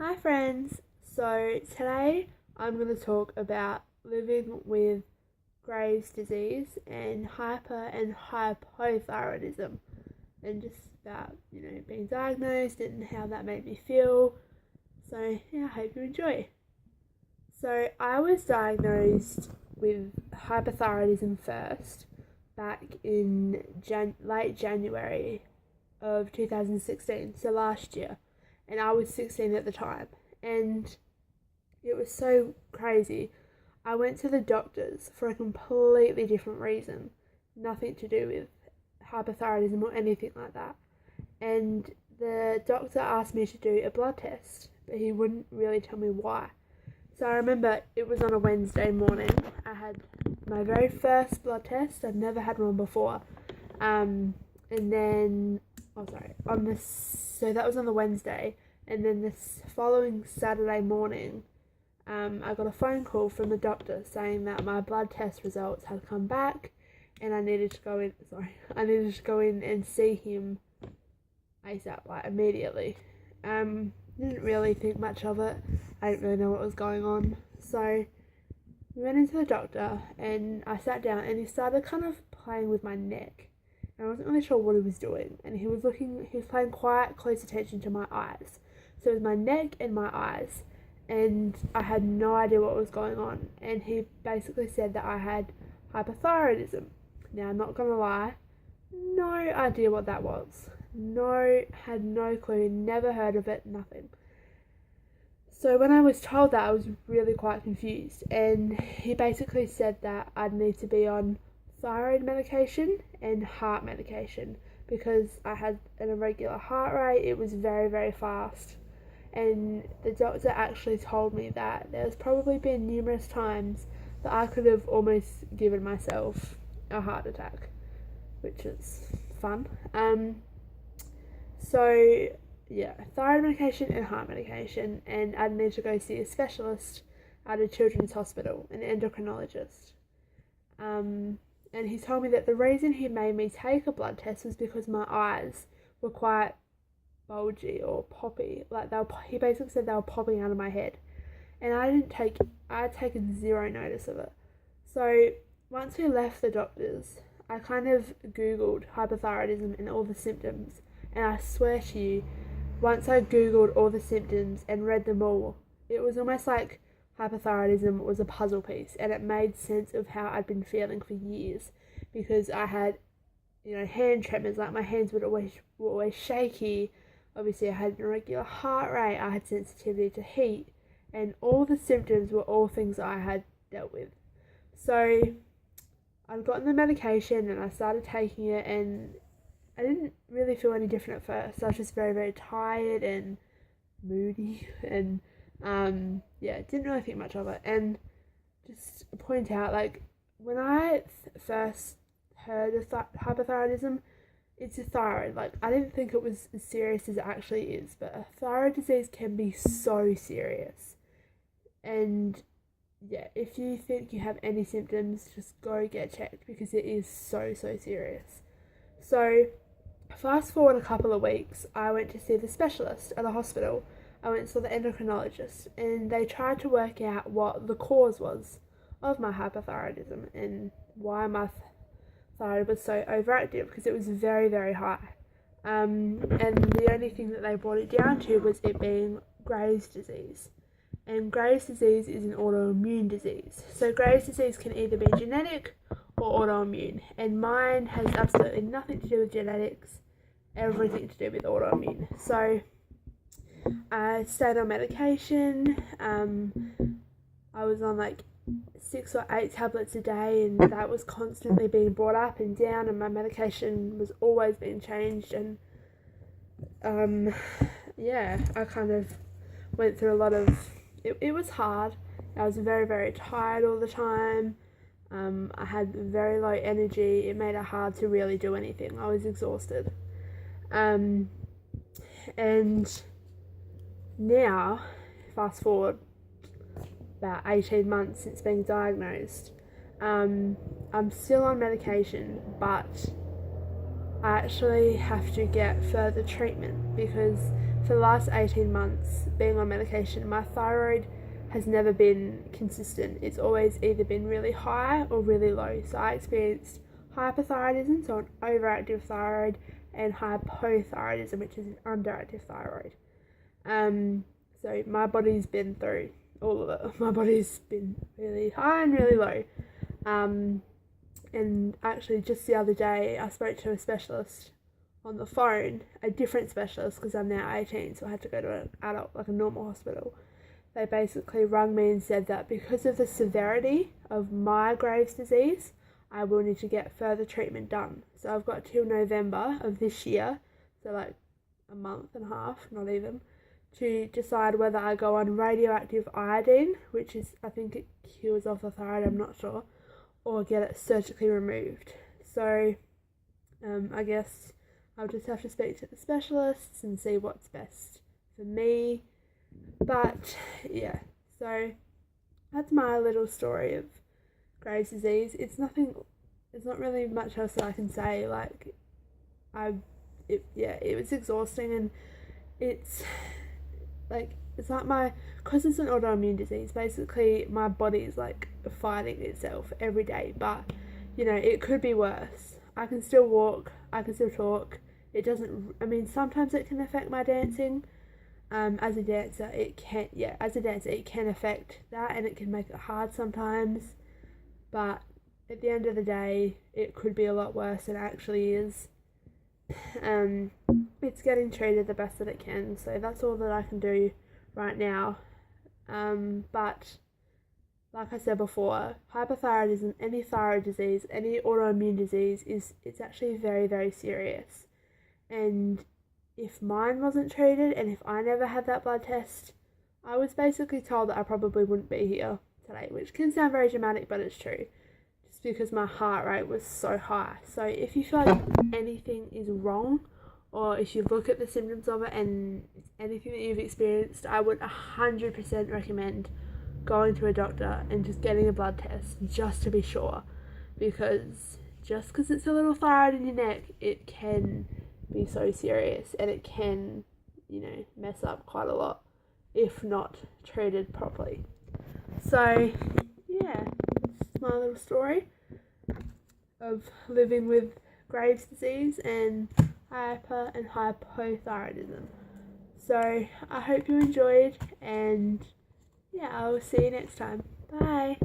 Hi friends! So today I'm going to talk about living with Graves' disease and hyper and hypothyroidism and just about, being diagnosed and how that made me feel. So yeah, I hope you enjoy. So I was diagnosed with hypothyroidism first back in late January of 2016, so last year, and I was 16 at the time, and it was so crazy. I went to the doctors for a completely different reason, nothing to do with hypothyroidism or anything like that, and the doctor asked me to do a blood test, but he wouldn't really tell me why. So I remember it was on a Wednesday morning. I had my very first blood test. I'd never had one before. And then, so that was on the Wednesday. And then this following Saturday morning, I got a phone call from the doctor saying that my blood test results had come back and I needed to go in and see him ASAP, like immediately. Didn't really think much of it. I didn't really know what was going on. So we went into the doctor and I sat down and he started kind of playing with my neck. And I wasn't really sure what he was doing. And he was paying quite close attention to my eyes. So it was my neck and my eyes. And I had no idea what was going on. And he basically said that I had hypothyroidism. Now, I'm not gonna lie, no idea what that was. Had no clue, never heard of it, nothing. So when I was told that, I was really quite confused, and he basically said that I'd need to be on thyroid medication and heart medication because I had an irregular heart rate. It was very, very fast, and the doctor actually told me that there's probably been numerous times that I could have almost given myself a heart attack, which is fun. So yeah, thyroid medication and heart medication, and I'd need to go see a specialist at a children's hospital, an endocrinologist. And he told me that the reason he made me take a blood test was because my eyes were quite bulgy or poppy. He basically said they were popping out of my head, and I had taken zero notice of it. So once we left the doctors, I kind of Googled hypothyroidism and all the symptoms. And I swear to you, once I Googled all the symptoms and read them all, it was almost like hypothyroidism was a puzzle piece, and it made sense of how I'd been feeling for years, because I had, hand tremors, like my hands were always shaky. Obviously I had an irregular heart rate, I had sensitivity to heat, and all the symptoms were all things I had dealt with. So I'd gotten the medication and I started taking it, and I didn't really feel any different at first. I was just very, very tired and moody, and didn't really think much of it. And just to point out, when I first heard of hypothyroidism, it's a thyroid. I didn't think it was as serious as it actually is, but a thyroid disease can be so serious. And yeah, if you think you have any symptoms, just go get checked because it is so, so serious. So fast forward a couple of weeks, I went to see the specialist at the hospital. I went to the endocrinologist, and they tried to work out what the cause was of my hypothyroidism and why my thyroid was so overactive, because it was very, very high. And the only thing that they brought it down to was it being Graves' disease. And Graves' disease is an autoimmune disease. So Graves' disease can either be genetic or autoimmune, and mine has absolutely nothing to do with genetics, everything to do with autoimmune. So I stayed on medication. I was on 6 or 8 tablets a day, and that was constantly being brought up and down, and my medication was always being changed. And I kind of went through a lot of it was hard. I was very, very tired all the time. I had very low energy. It made it hard to really do anything. I was exhausted. And now, fast forward about 18 months since being diagnosed, I'm still on medication, but I actually have to get further treatment because for the last 18 months being on medication, my thyroid has never been consistent. It's always either been really high or really low. So I experienced hypothyroidism, so an overactive thyroid, and hypothyroidism, which is an underactive thyroid. So my body's been through all of it. My body's been really high and really low. And actually just the other day I spoke to a specialist on the phone, a different specialist, because I'm now 18, so I had to go to an adult, like a normal hospital. They basically rung me and said that because of the severity of my Graves' disease, I will need to get further treatment done. So I've got till November of this year, so like a month and a half, not even, to decide whether I go on radioactive iodine, which is, I think it cures off the thyroid, I'm not sure, or get it surgically removed. So I guess I'll just have to speak to the specialists and see what's best for me. But yeah, so that's my little story of Graves' disease. It's not really much else that I can say. Like, it was exhausting, and it's like because it's an autoimmune disease, basically my body is like fighting itself every day, but it could be worse. I can still walk, I can still talk. It doesn't, sometimes it can affect my dancing. As a dancer it can affect that, and it can make it hard sometimes, but at the end of the day it could be a lot worse than it actually is. It's getting treated the best that it can, so that's all that I can do right now. But like I said before, hypothyroidism, any thyroid disease, any autoimmune disease, it's actually very, very serious. And if mine wasn't treated, and if I never had that blood test, I was basically told that I probably wouldn't be here today, which can sound very dramatic, but it's true. Just because my heart rate was so high. So if you feel like anything is wrong, or if you look at the symptoms of it and anything that you've experienced, I would 100% recommend going to a doctor and just getting a blood test just to be sure. Because just because it's a little thyroid in your neck, it can be so serious, and it can, mess up quite a lot if not treated properly. So yeah, it's my little story of living with Graves' disease and hyper and hypothyroidism. So I hope you enjoyed, and yeah, I will see you next time. Bye.